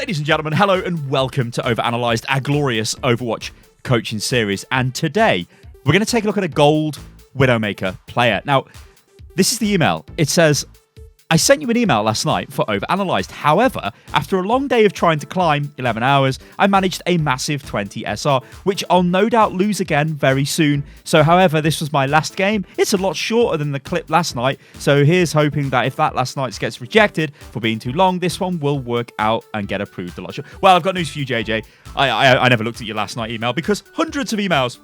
Ladies and gentlemen, hello and welcome to OverAnalyzed, our glorious Overwatch coaching series. And today, we're going to take a look at a gold Widowmaker player. Now, this is the email. It says, I sent you an email last night for OverAnalyzed. However, after a long day of trying to climb 11 hours, I managed a massive 20 SR, which I'll no doubt lose again very soon. So, however, this was my last game. It's a lot shorter than the clip last night. So here's hoping that if that last night's gets rejected for being too long, this one will work out and get approved a lot shorter. Well, I've got news for you, JJ. I never looked at your last night email because hundreds of emails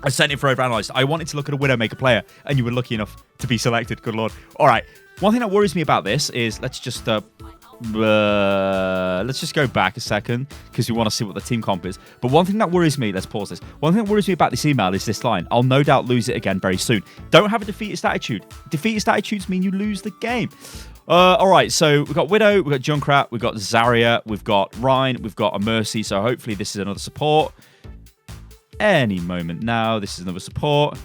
I sent it for OverAnalyzed. I wanted to look at a Widowmaker player, and you were lucky enough to be selected. Good lord. All right. One thing that worries me about this is let's just go back a second because we want to see what the team comp is. But one thing that worries me, let's pause this. One thing that worries me about this email is this line. I'll no doubt lose it again very soon. Don't have a defeatist attitude. Defeatist attitudes mean you lose the game. All right, so we've got Widow, we've got Junkrat, we've got Zarya, we've got Rhine, we've got a Mercy. So hopefully this is another support. Any moment now, this is another support.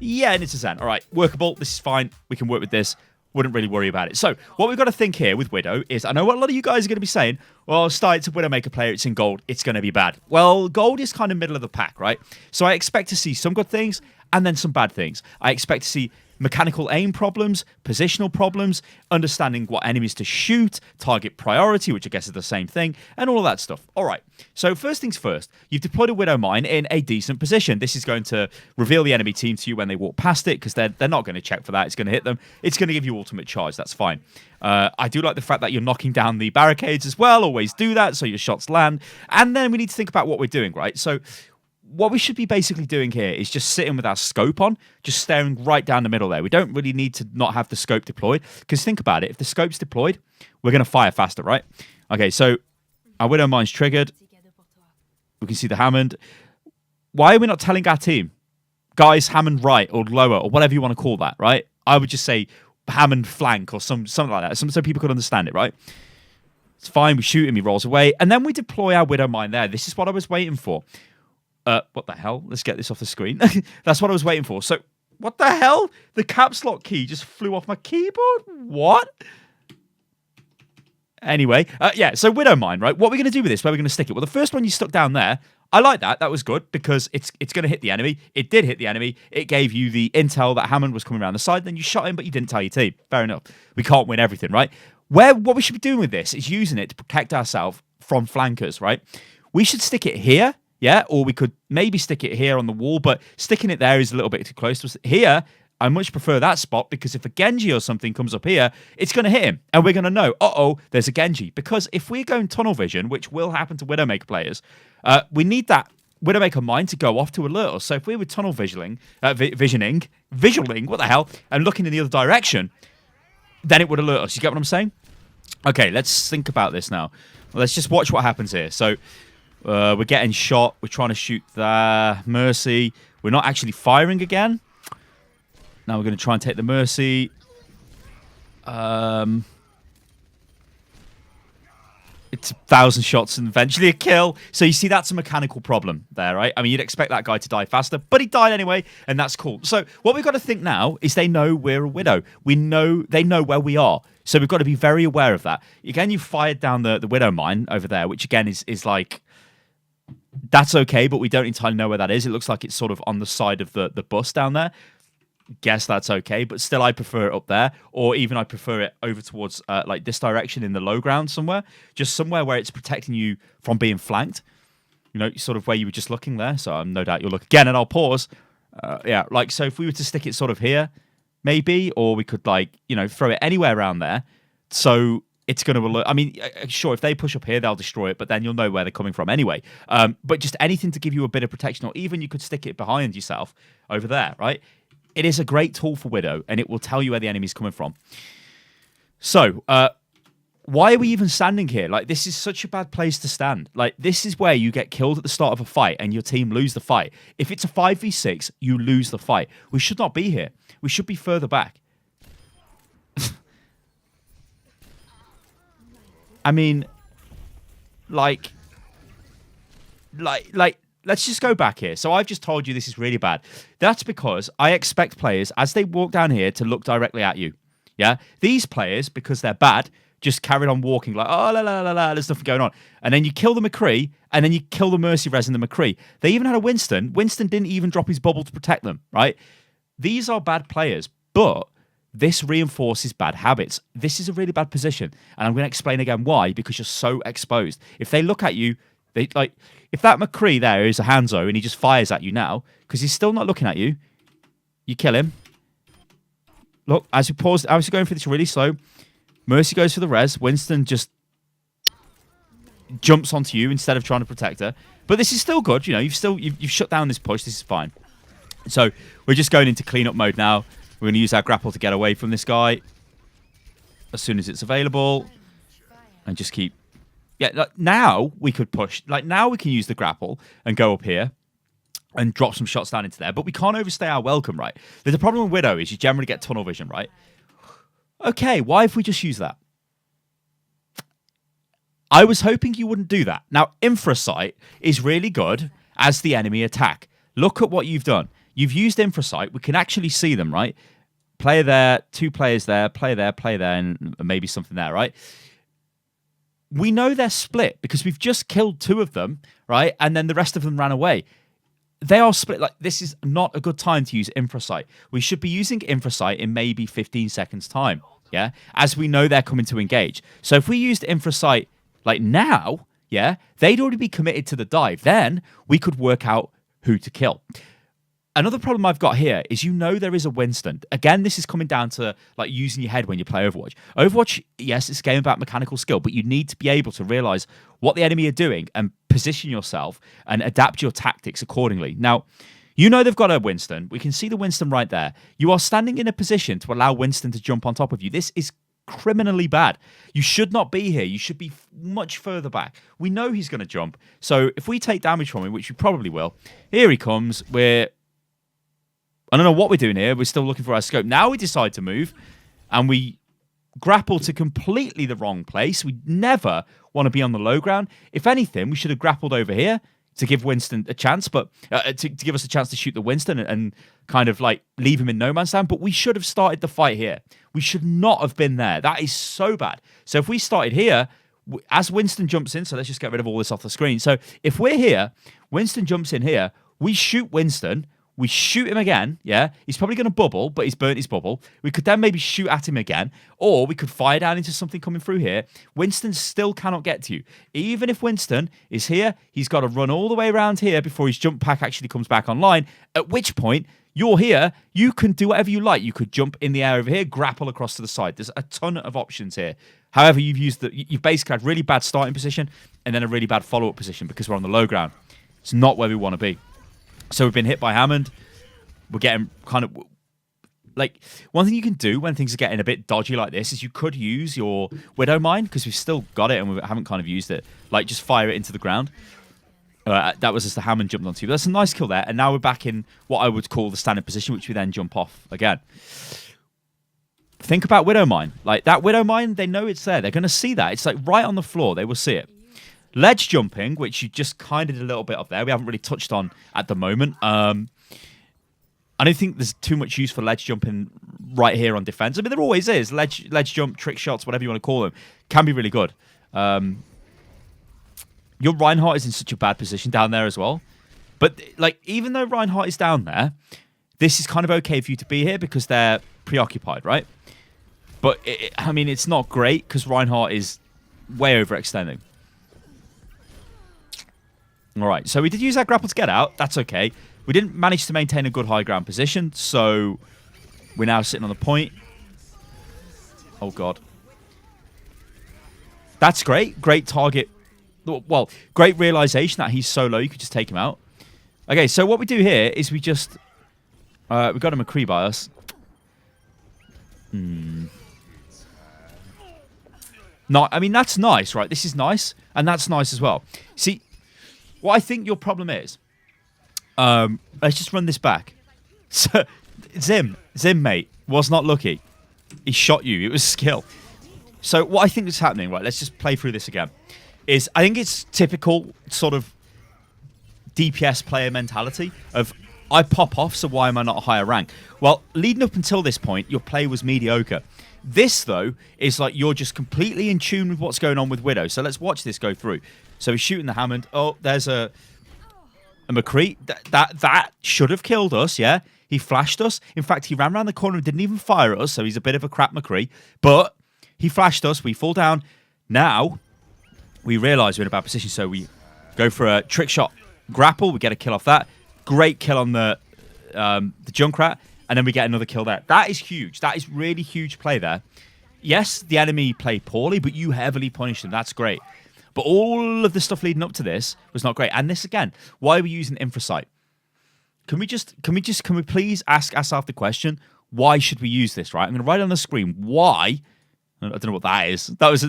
Yeah, and it's a Zen. All right, workable. This is fine. We can work with this. Wouldn't really worry about it. So what we've got to think here with Widow is, I know what a lot of you guys are going to be saying, well, Sty, it's a Widowmaker player, it's in gold, it's going to be bad. Well, gold is kind of middle of the pack, right? So I expect to see some good things and then some bad things. I expect to see mechanical aim problems, positional problems, understanding what enemies to shoot, target priority, which I guess is the same thing, and all of that stuff. All right, so first things first, you've deployed a Widow Mine in a decent position. This is going to reveal the enemy team to you when they walk past it, because they're not going to check for that. It's going to hit them. It's going to give you ultimate charge. That's fine. I do like the fact that you're knocking down the barricades as well. Always do that so your shots land. And then we need to think about what we're doing, right? So what we should be basically doing here is just sitting with our scope on, just staring right down the middle there. We don't really need to not have the scope deployed, because think about it. If the scope's deployed, we're going to fire faster, right? Okay, so our Widow Mine's triggered. We can see the Hammond. Why are we not telling our team, guys, Hammond right or lower or whatever you want to call that, right? I would just say Hammond flank or something like that, so people could understand it, right? It's fine. We shoot him, he rolls away, and then we deploy our Widow Mine there. This is what I was waiting for. What the hell? Let's get this off the screen. That's what I was waiting for. So, what the hell? The caps lock key just flew off my keyboard? What? Anyway, yeah, so Widow Mine, right? What are we going to do with this? Where are we going to stick it? Well, the first one you stuck down there, I like that. That was good because it's going to hit the enemy. It did hit the enemy. It gave you the intel that Hammond was coming around the side. Then you shot him, but you didn't tell your team. Fair enough. We can't win everything, right? What we should be doing with this is using it to protect ourselves from flankers, right? We should stick it here. Yeah, or we could maybe stick it here on the wall, but sticking it there is a little bit too close to us. Here, I much prefer that spot because if a Genji or something comes up here, it's going to hit him. And we're going to know, there's a Genji. Because if we're going tunnel vision, which will happen to Widowmaker players, we need that Widowmaker mine to go off to alert us. So if we were tunnel visioning, what the hell, and looking in the other direction, then it would alert us. You get what I'm saying? Okay, let's think about this now. Let's just watch what happens here. So we're getting shot. We're trying to shoot the Mercy. We're not actually firing again. Now we're going to try and take the Mercy. It's 1,000 shots and eventually a kill. So you see, that's a mechanical problem there, right? I mean, you'd expect that guy to die faster, but he died anyway, and that's cool. So what we've got to think now is they know we're a Widow. They know where we are. So we've got to be very aware of that. Again, you fired down the Widow Mine over there, which again is like, that's okay, but we don't entirely know where that is. It looks like it's sort of on the side of the bus down there. Guess that's okay, but still I prefer it up there, or even I prefer it over towards like this direction in the low ground somewhere, just somewhere where it's protecting you from being flanked, you know, sort of where you were just looking there. So I'm no doubt you'll look again, and I'll pause. Yeah, like, so if we were to stick it sort of here, maybe, or we could, like, you know, throw it anywhere around there, so it's going to alert. I mean, sure, if they push up here, they'll destroy it, but then you'll know where they're coming from anyway. But just anything to give you a bit of protection, or even you could stick it behind yourself over there, right? It is a great tool for Widow, and it will tell you where the enemy's coming from. So, why are we even standing here? Like, this is such a bad place to stand. Like, this is where you get killed at the start of a fight, and your team lose the fight. If it's a 5v6, you lose the fight. We should not be here. We should be further back. I mean, like, let's just go back here. So I've just told you this is really bad. That's because I expect players, as they walk down here, to look directly at you. Yeah? These players, because they're bad, just carried on walking like, oh, la, la, la, la, there's nothing going on. And then you kill the McCree, and then you kill the Mercy Res and the McCree. They even had a Winston. Winston didn't even drop his bubble to protect them, right? These are bad players, but this reinforces bad habits. This is a really bad position. And I'm going to explain again why, because you're so exposed. If they look at you, they like, if that McCree there is a Hanzo and he just fires at you now, because he's still not looking at you, you kill him. Look, as we pause, as we're going through this really slow, Mercy goes for the res. Winston just jumps onto you instead of trying to protect her. But this is still good. You know, you've shut down this push. This is fine. So we're just going into cleanup mode now. We're going to use our grapple to get away from this guy as soon as it's available, and just keep. Yeah, like now we could push. Like now we can use the grapple and go up here and drop some shots down into there. But we can't overstay our welcome, right? The problem with Widow is you generally get tunnel vision, right? Okay, why if we just use that? I was hoping you wouldn't do that. Now, Infrasight is really good as the enemy attack. Look at what you've done. You've used Infrasight. We can actually see them, right? Player there, 2 players there, player there, and maybe something there, right? We know they're split because we've just killed 2 of them, right? And then the rest of them ran away. They are split. Like, this is not a good time to use Infrasight. We should be using Infrasight in maybe 15 seconds time, yeah? As we know they're coming to engage. So if we used Infrasight like now, yeah, they'd already be committed to the dive. Then we could work out who to kill. Another problem I've got here is, you know, there is a Winston. Again, this is coming down to like using your head when you play Overwatch. Overwatch, yes, it's a game about mechanical skill, but you need to be able to realize what the enemy are doing and position yourself and adapt your tactics accordingly. Now, you know they've got a Winston. We can see the Winston right there. You are standing in a position to allow Winston to jump on top of you. This is criminally bad. You should not be here. You should be much further back. We know he's going to jump. So if we take damage from him, which we probably will, here he comes. I don't know what we're doing here. We're still looking for our scope. Now we decide to move, and we grapple to completely the wrong place. We never want to be on the low ground. If anything, we should have grappled over here to give Winston a chance, but to give us a chance to shoot the Winston and kind of like leave him in no man's land. But we should have started the fight here. We should not have been there. That is so bad. So if we started here, as Winston jumps in, so let's just get rid of all this off the screen. So if we're here, Winston jumps in here, we shoot Winston, we shoot him again, yeah? He's probably going to bubble, but he's burnt his bubble. We could then maybe shoot at him again, or we could fire down into something coming through here. Winston still cannot get to you. Even if Winston is here, he's got to run all the way around here before his jump pack actually comes back online, at which point, you're here, you can do whatever you like. You could jump in the air over here, grapple across to the side. There's a ton of options here. However, you've basically had really bad starting position and then a really bad follow-up position because we're on the low ground. It's not where we want to be. So we've been hit by Hammond. We're getting kind of... Like, one thing you can do when things are getting a bit dodgy like this is you could use your Widow Mine, because we've still got it and we haven't kind of used it. Like, just fire it into the ground. That was as the Hammond jumped onto you. But that's a nice kill there. And now we're back in what I would call the standard position, which we then jump off again. Think about Widow Mine. Like, that Widow Mine, they know it's there. They're going to see that. It's like right on the floor. They will see it. Ledge jumping, which you just kind of did a little bit of there. We haven't really touched on at the moment. I don't think there's too much use for ledge jumping right here on defense. I mean, there always is. Ledge jump, trick shots, whatever you want to call them, can be really good. Your Reinhardt is in such a bad position down there as well. But, like, even though Reinhardt is down there, this is kind of okay for you to be here because they're preoccupied, right? But, I mean, it's not great because Reinhardt is way overextending. All right, so we did use that grapple to get out. That's okay. We didn't manage to maintain a good high ground position, so we're now sitting on the point. Oh, God. That's great. Great target. Well, great realization that he's so low, you could just take him out. Okay, so what we do here is we just... we got a McCree by us. No, I mean, that's nice, right? This is nice, and that's nice as well. See... What I think your problem is, let's just run this back. So, Zim, mate, was not lucky. He shot you. It was skill. So what I think is happening, right, let's just play through this again, is I think it's typical sort of DPS player mentality of, I pop off, so why am I not a higher rank? Well, leading up until this point, your play was mediocre. This, though, is like you're just completely in tune with what's going on with Widow. So let's watch this go through. So he's shooting the Hammond. Oh, there's a McCree. That should have killed us, yeah? He flashed us. In fact, he ran around the corner and didn't even fire at us, so he's a bit of a crap McCree. But he flashed us. We fall down. Now, we realise we're in a bad position, so we go for a trick shot grapple. We get a kill off that. Great kill on the Junkrat. And then we get another kill there. That is huge. That is really huge play there. Yes, the enemy played poorly, but you heavily punished them. That's great. But all of the stuff leading up to this was not great. And this again, why are we using Infrasight? Can we please ask ourselves the question, why should we use this, right? I'm going to write it on the screen. Why? I don't know what that is. That was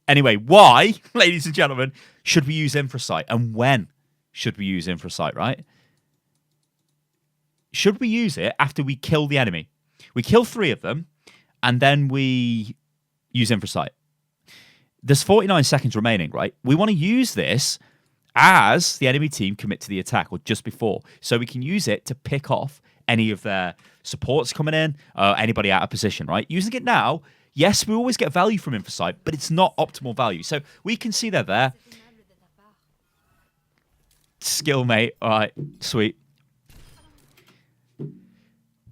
anyway, why, ladies and gentlemen, should we use Infrasight? And when should we use Infrasight, right? Should we use it after we kill the enemy? We kill 3 of them, and then we use Infrasight. There's 49 seconds remaining, right? We want to use this as the enemy team commit to the attack, or just before. So we can use it to pick off any of their supports coming in, anybody out of position, right? Using it now, yes, we always get value from Infrasight, but it's not optimal value. So we can see they're there. Skill, mate. All right, sweet.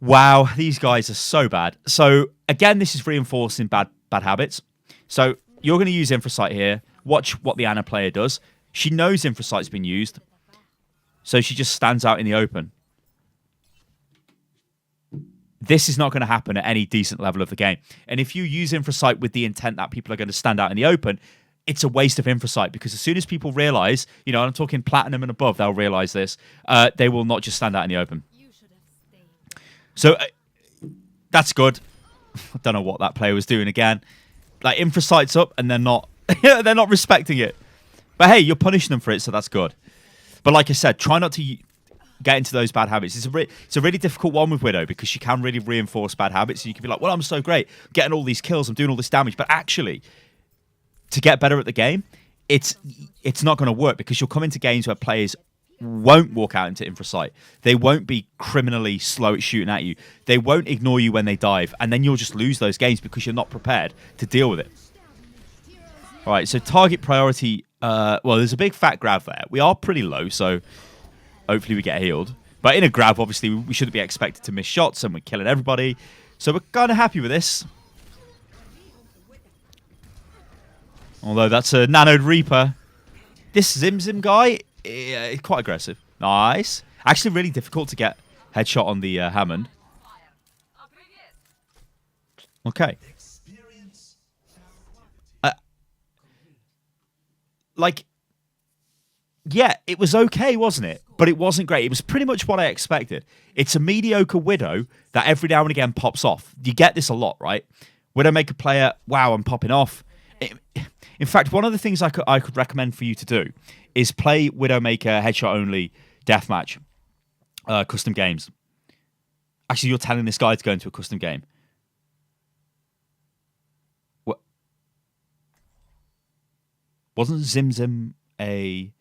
Wow, these guys are so bad. So, again, this is reinforcing bad habits. So, you're going to use Infrasight here. Watch what the Ana player does. She knows Infrasight's been used. So, she just stands out in the open. This is not going to happen at any decent level of the game. And if you use Infrasight with the intent that people are going to stand out in the open, it's a waste of Infrasight, because as soon as people realize, you know, I'm talking Platinum and above, they'll realize this, they will not just stand out in the open. So that's good. I don't know what that player was doing again. Like, Infrasight's up and they're not they're not respecting it. But hey, you're punishing them for it, so that's good. But like I said, try not to get into those bad habits. It's a really difficult one with Widow, because she can really reinforce bad habits. So you can be like, well, I'm so great, getting all these kills, I'm doing all this damage. But actually, to get better at the game, it's not going to work, because you'll come into games where players won't walk out into Infrasight. They won't be criminally slow at shooting at you. They won't ignore you when they dive, and then you'll just lose those games because you're not prepared to deal with it. All right, so target priority. Well, there's a big fat grab there. We are pretty low, so hopefully we get healed. But in a grab, obviously, we shouldn't be expected to miss shots, and we're killing everybody. So we're kind of happy with this. Although that's a nanoed Reaper. This Zim guy, quite aggressive. Nice. Actually, really difficult to get headshot on the Hammond. Okay. Yeah, it was okay, wasn't it? But it wasn't great. It was pretty much what I expected. It's a mediocre Widow that every now and again pops off. You get this a lot, right? Widowmaker player, wow, I'm popping off. In fact, one of the things I could recommend for you to do is play Widowmaker headshot only deathmatch custom games. Actually, you're telling this guy to go into a custom game. What? Wasn't Zim a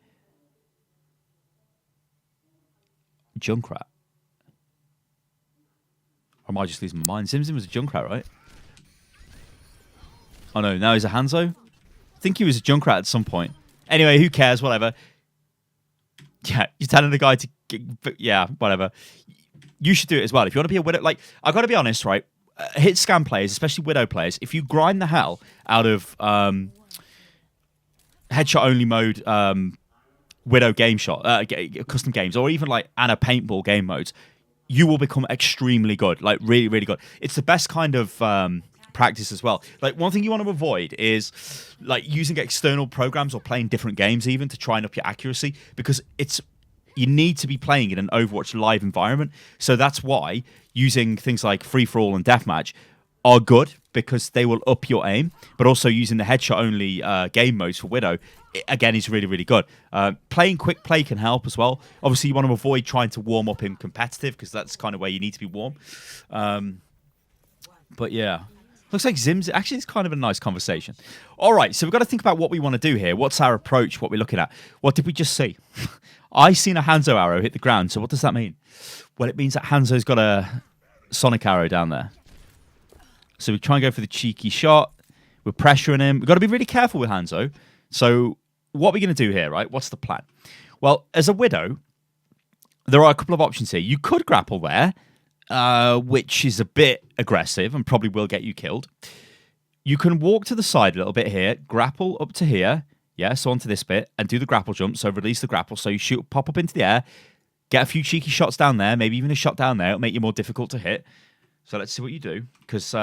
Junkrat? Or am I just losing my mind? Zim was a Junkrat, right? Oh no, now he's a Hanzo? I think he was a Junkrat at some point. Anyway, who cares? Whatever. Yeah, you're telling the guy to... Yeah, whatever. You should do it as well. If you want to be a Widow... Like, I've got to be honest, right? Hit scam players, especially Widow players, if you grind the hell out of headshot-only mode Widow game shot, custom games, or even like Ana paintball game modes, you will become extremely good. Like, really, really good. It's the best kind of... practice as well. Like, one thing you want to avoid is like using external programs or playing different games even to try and up your accuracy, because you need to be playing in an Overwatch live environment. So that's why using things like free-for-all and deathmatch are good, because they will up your aim. But also using the headshot only game modes for Widow, again, is really, really good. Playing quick play can help as well. Obviously, you want to avoid trying to warm up in competitive, because that's kind of where you need to be warm. But yeah. Looks like Zim's... Actually, it's kind of a nice conversation. All right, so we've got to think about what we want to do here. What's our approach? What we're looking at? What did we just see? I seen a Hanzo arrow hit the ground, so what does that mean? Well, it means that Hanzo's got a Sonic arrow down there. So we try and go for the cheeky shot. We're pressuring him. We've got to be really careful with Hanzo. So what are we going to do here, right? What's the plan? Well, as a Widow, there are a couple of options here. You could grapple there, which is a bit aggressive and probably will get you killed. You can walk to the side a little bit here, grapple up to here, yeah, so onto this bit, and do the grapple jump, so release the grapple, so you shoot, pop up into the air, get a few cheeky shots down there, maybe even a shot down there, it'll make you more difficult to hit. So let's see what you do, because...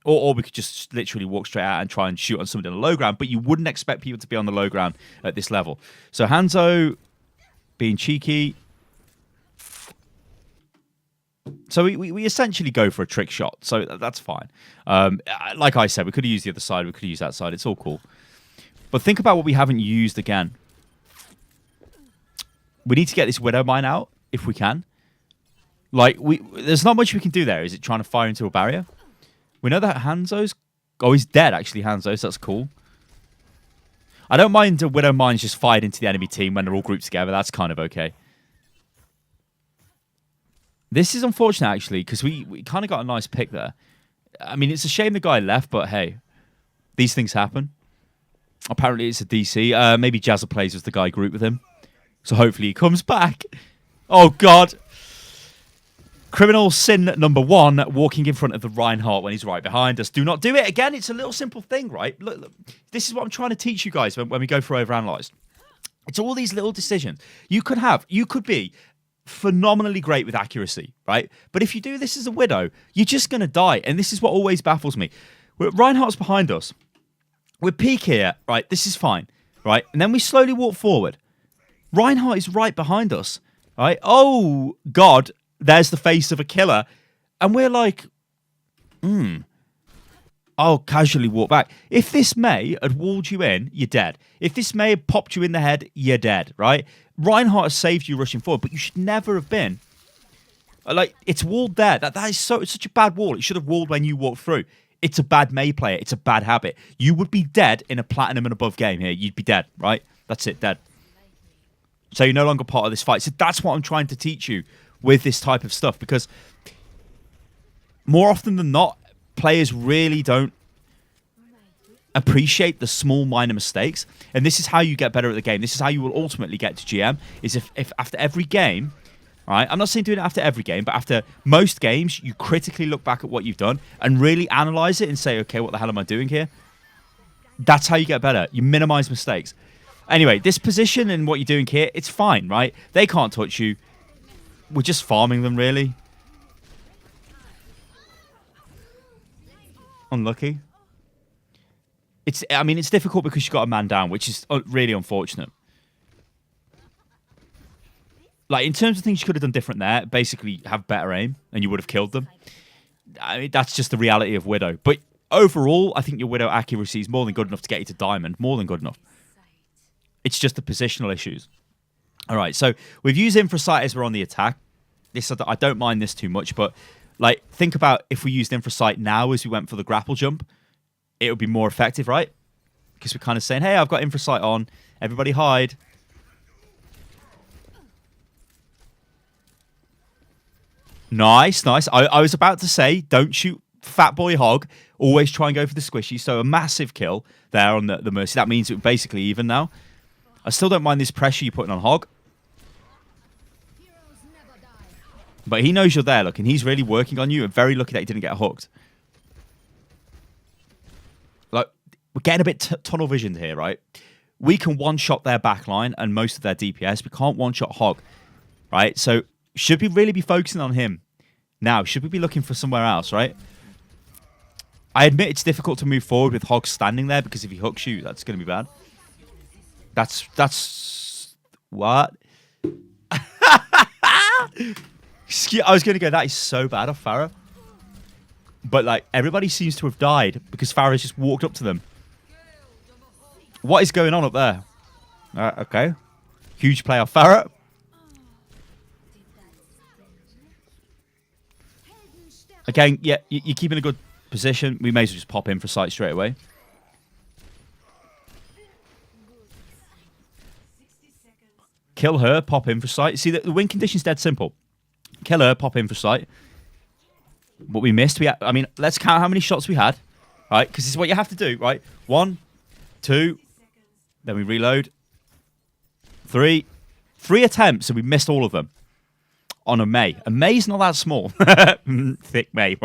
Or we could just literally walk straight out and try and shoot on somebody on the low ground, but you wouldn't expect people to be on the low ground at this level. So Hanzo being cheeky. So we essentially go for a trick shot, so that's fine. Like I said, we could have used the other side, we could have used that side, it's all cool. But think about what we haven't used again. We need to get this Widow Mine out, if we can. Like, there's not much we can do there. Is it trying to fire into a barrier? We know that Hanzo's... Oh, he's dead, actually, Hanzo, so that's cool. I don't mind the Widow Mines just fired into the enemy team when they're all grouped together. That's kind of okay. This is unfortunate, actually, because we kind of got a nice pick there. I mean, it's a shame the guy left, but hey, these things happen. Apparently, it's a DC. Maybe Jazza plays with the guy grouped with him. So hopefully he comes back. Oh, God. Criminal sin number 1, walking in front of the Reinhardt when he's right behind us. Do not do it again. It's a little simple thing, right? Look, this is what I'm trying to teach you guys when we go for OverAnalyzed. It's all these little decisions. You could be phenomenally great with accuracy, right? But if you do this as a Widow, you're just going to die. And this is what always baffles me. Reinhardt's behind us. We're peak here, right? This is fine, right? And then we slowly walk forward. Reinhardt is right behind us, right? Oh, God. There's the face of a killer. And we're like, I'll casually walk back. If this Mei had walled you in, you're dead. If this Mei had popped you in the head, you're dead, right? Reinhardt has saved you rushing forward, but you should never have been. Like, it's walled there. It's such a bad wall. It should have walled when you walked through. It's a bad Mei player. It's a bad habit. You would be dead in a platinum and above game here. You'd be dead, right? That's it, dead. So you're no longer part of this fight. So that's what I'm trying to teach you with this type of stuff, because more often than not, players really don't appreciate the small minor mistakes, and this is how you get better at the game. This is how you will ultimately get to GM, is if after every game, right, I'm not saying doing it after every game, but after most games, you critically look back at what you've done and really analyze it and say, okay, what the hell am I doing here? That's how you get better. You minimize mistakes. Anyway, this position and what you're doing here, it's fine, right? They can't touch you. We're just farming them, really. Unlucky. I mean, it's difficult because you've got a man down, which is really unfortunate. Like, in terms of things you could have done different there, basically have better aim, and you would have killed them. I mean, that's just the reality of Widow. But overall, I think your Widow accuracy is more than good enough to get you to Diamond. More than good enough. It's just the positional issues. All right, so we've used Infrasight as we're on the attack. I don't mind this too much, but like, think about if we used Infrasight now as we went for the grapple jump, it would be more effective, right? Because we're kind of saying, hey, I've got Infrasight on. Everybody hide. Nice, nice. I was about to say, don't shoot Fat Boy Hog. Always try and go for the squishy. So a massive kill there on the Mercy. That means we're basically even now. I still don't mind this pressure you're putting on Hog. But he knows you're there, look, and he's really working on you, and very lucky that he didn't get hooked. Like, we're getting a bit tunnel visioned here, right? We can one-shot their backline and most of their DPS. We can't one-shot Hog, right? So, should we really be focusing on him now? Should we be looking for somewhere else, right? I admit it's difficult to move forward with Hog standing there, because if he hooks you, that's going to be bad. That's... What? I was going to go, that is so bad off Farah. But, like, everybody seems to have died because Farah's just walked up to them. What is going on up there? Okay. Huge play off Farah. Again, yeah, you're keeping a good position. We may as well just pop in for sight straight away. Kill her, pop in for sight. See, the win condition's dead simple. Kill her, pop in for sight. What we missed, I mean, let's count how many shots we had, right? Because this is what you have to do, right? 1, 2, then we reload. 3 attempts, and we missed all of them on a Mei. A Mei's not that small. Thick Mei.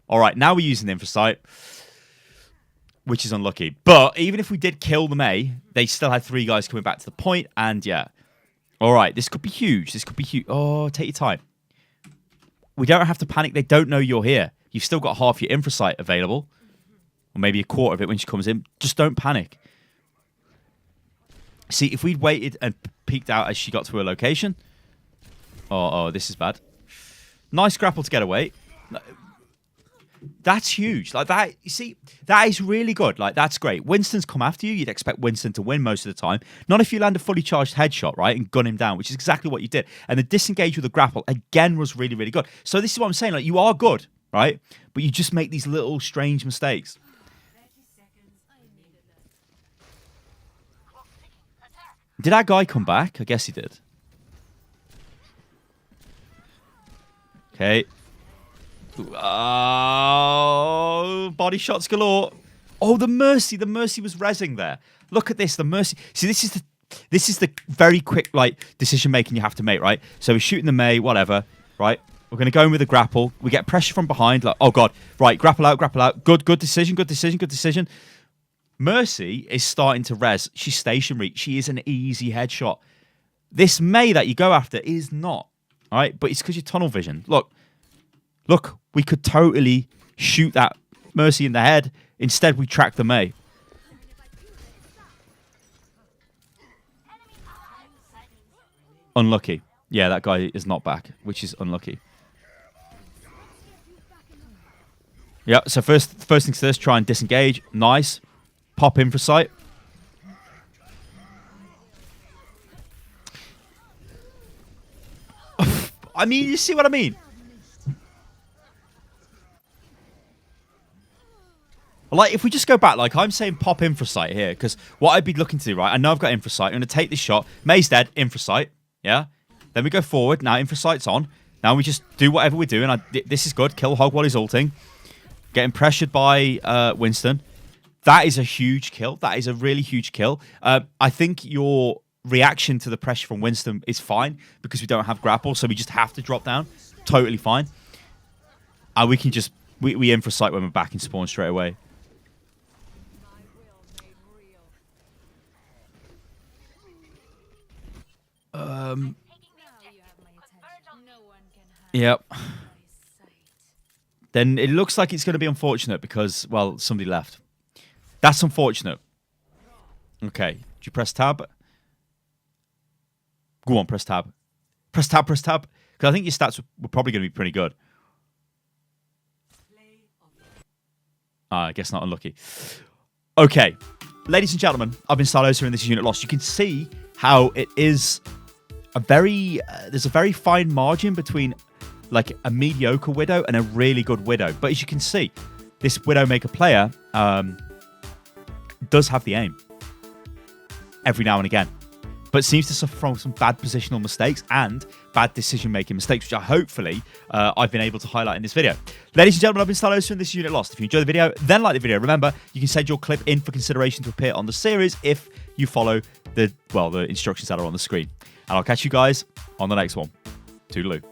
All right, now we're using the Infrasight, which is unlucky. But even if we did kill the Mei, they still had 3 guys coming back to the point, and yeah. All right, this could be huge. This could be huge. Oh, take your time. We don't have to panic. They don't know you're here. You've still got half your Infrasight available, or maybe a quarter of it when she comes in. Just don't panic. See, if we'd waited and peeked out as she got to her location. Oh, this is bad. Nice grapple to get away. That's huge. Like that, you see, that is really good. Like, that's great. Winston's come after you. You'd expect Winston to win most of the time. Not if you land a fully charged headshot, right, and gun him down, which is exactly what you did. And the disengage with the grapple, again, was really, really good. So this is what I'm saying. Like, you are good, right? But you just make these little strange mistakes. Did our guy come back? I guess he did. Okay. Oh, body shots galore. Oh, the Mercy. The Mercy was rezzing there. Look at this. The Mercy. See, this is the very quick, like, decision making you have to make, right? So we're shooting the Mei, whatever, right? We're going to go in with a grapple. We get pressure from behind. Like, oh, God. Right, grapple out, grapple out. Good decision, good decision, good decision. Mercy is starting to res. She's stationary. She is an easy headshot. This Mei that you go after is not. All right? But it's because you're tunnel vision. Look, we could totally shoot that Mercy in the head. Instead, we track the Mei. Unlucky. Yeah, that guy is not back, which is unlucky. Yeah, so first things first, try and disengage. Nice. Pop Infrasight. I mean, you see what I mean? Like, if we just go back, like, I'm saying pop Infrasight here, because what I'd be looking to do, right? I know I've got Infrasight. I'm going to take this shot. Mei's dead. Infrasight. Yeah? Then we go forward. Now Infrasight's on. Now we just do whatever we're doing. This is good. Kill Hog while he's ulting. Getting pressured by Winston. That is a huge kill. That is a really huge kill. I think your reaction to the pressure from Winston is fine because we don't have grapple, so we just have to drop down. Totally fine. And we can just... We Infrasight when we're back in spawn straight away. Yep. Then it looks like it's going to be unfortunate because, well, somebody left. That's unfortunate. Okay. Do you press tab? Go on, press tab. Press tab, press tab. Because I think your stats were probably going to be pretty good. I guess not. Unlucky. Okay. Ladies and gentlemen, I've been Stylosa and this is Unit Lost. You can see how it is a very... there's a very fine margin between like a mediocre Widow and a really good Widow. But as you can see, this Widowmaker player does have the aim every now and again, but seems to suffer from some bad positional mistakes and bad decision-making mistakes, which hopefully I've been able to highlight in this video. Ladies and gentlemen, I've been Stylosa and this is Unit Lost. If you enjoyed the video, then like the video. Remember, you can send your clip in for consideration to appear on the series if you follow the instructions that are on the screen. And I'll catch you guys on the next one. Toodaloo.